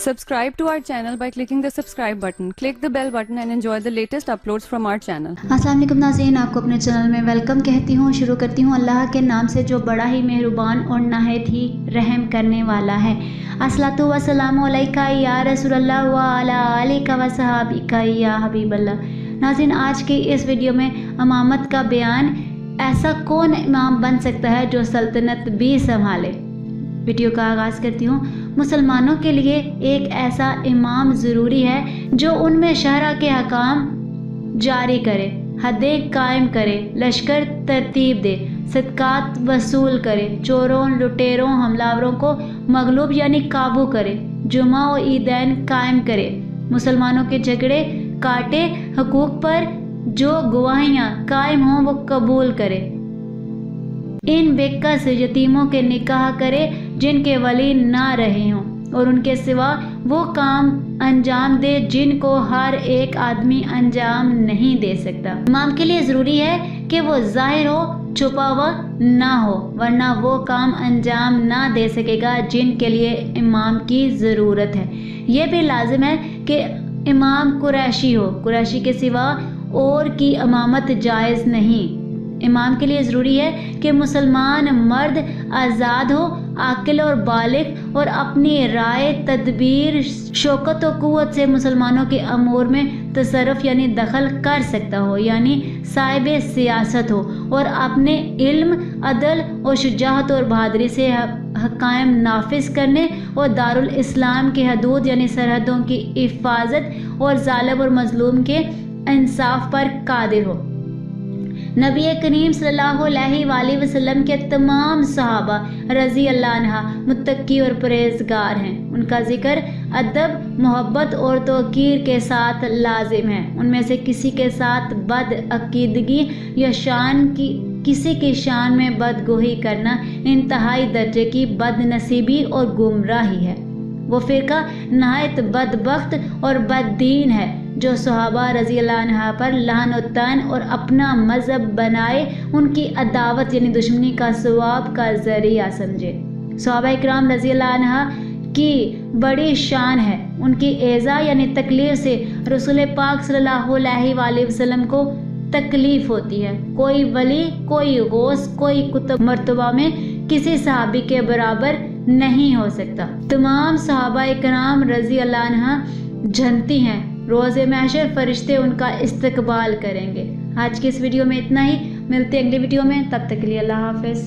Subscribe to our channel by clicking the subscribe button. Click the bell button and enjoy the latest uploads from our channel. अस्सलाम वालेकुम नाज़रीन, आपको अपने channel में welcome कहती हूँ। शुरू करती हूँ अल्लाह के नाम से जो बड़ा ही मेहरबान और नहायत ही रहम करने वाला है। अस्सलातु वस्सलामु अलैका या रसूलल्लाह व अला आलिका व सहाबिका या हबीबल्लाह। नाज़रीन, आज की इस वीडियो में इमामत का बयान, ऐसा कौन इमाम बन सकता है जो सल्तनत भी संभाले। वीडियो का आगाज़ करती हूँ। मुसलमानों के लिए एक ऐसा इमाम ज़रूरी है जो उनमें शरअ के हकाम जारी करे, हदें कायम करे, लश्कर तरतीब दे, सदकात वसूल करे, चोरों लुटेरों हमलावरों को मगलूब यानी काबू करे, जुमा और ईदैन कायम करे, मुसलमानों के झगड़े काटे, हकूक़ पर जो गवाहियाँ कायम हों वो कबूल करे, इन बेकस यतीमों के निकाह करे जिनके वली ना रहे हों, और उनके सिवा वो काम अंजाम दे जिनको हर एक आदमी अंजाम नहीं दे सकता। इमाम के लिए ज़रूरी है कि वो ज़ाहिर हो, छुपा हुआ ना हो, वरना वो काम अंजाम ना दे सकेगा जिनके लिए इमाम की ज़रूरत है। ये भी लाजिम है कि इमाम कुरैशी हो, कुरैशी के सिवा और की इमामत जायज़ नहीं। इमाम के लिए ज़रूरी है कि मुसलमान मर्द आज़ाद हो, आकिल और बालिग, और अपनी राय तदबीर शौकत और क़ुव्वत से मुसलमानों के अमूर में तसर्रुफ़ यानी दखल कर सकता हो, यानी साहिब सियासत हो, और अपने इल्म, अदल और शुजाअत और बहादुरी से हकाम नाफिज करने और दारुल इस्लाम के हदूद यानी सरहदों की हिफाजत और ज़ालिम और मज़लूम के इंसाफ पर कादिर हो। नबी करीम सल्लल्लाहु अलैहि वसल्लम के तमाम सहाबा रज़ी अल्लाह अन्हा मुत्तकी और परहेज़गार हैं। उनका ज़िक्र अदब, मोहब्बत और तौक़ीर के साथ लाजिम है। उनमें से किसी के साथ बदअक़ीदगी या किसी की शान में बदगोही करना इंतहाई दर्जे की बदनसीबी और गुमराही है। वो फ़िरका नहायत बदबख्त और बददीन है जो सहाबा रज़ी अल्लाह अन्हा पर लान और तन और अपना मज़हब बनाए उनकी अदावत यानी दुश्मनी का सवाब का ज़रिया समझे। सहाबा इकराम रज़ी अल्लाह अन्हा की बड़ी शान है। उनकी एज़ा यानी तकलीफ़ से रसूल पाक सल्लल्लाहु अलैहि वसल्लम को तकलीफ़ होती है। कोई वली, कोई गौस, कोई कुतुब मर्तबा में किसी सहाबी के बराबर नहीं हो सकता। तमाम सहाबा इकराम रज़ी अल्लाह अन्हा जनती हैं। रोज़े महशर फरिश्ते उनका इस्तकबाल करेंगे। आज की इस वीडियो में इतना ही। मिलते हैं अगली वीडियो में, तब तक के लिए अल्लाह हाफ़िज़।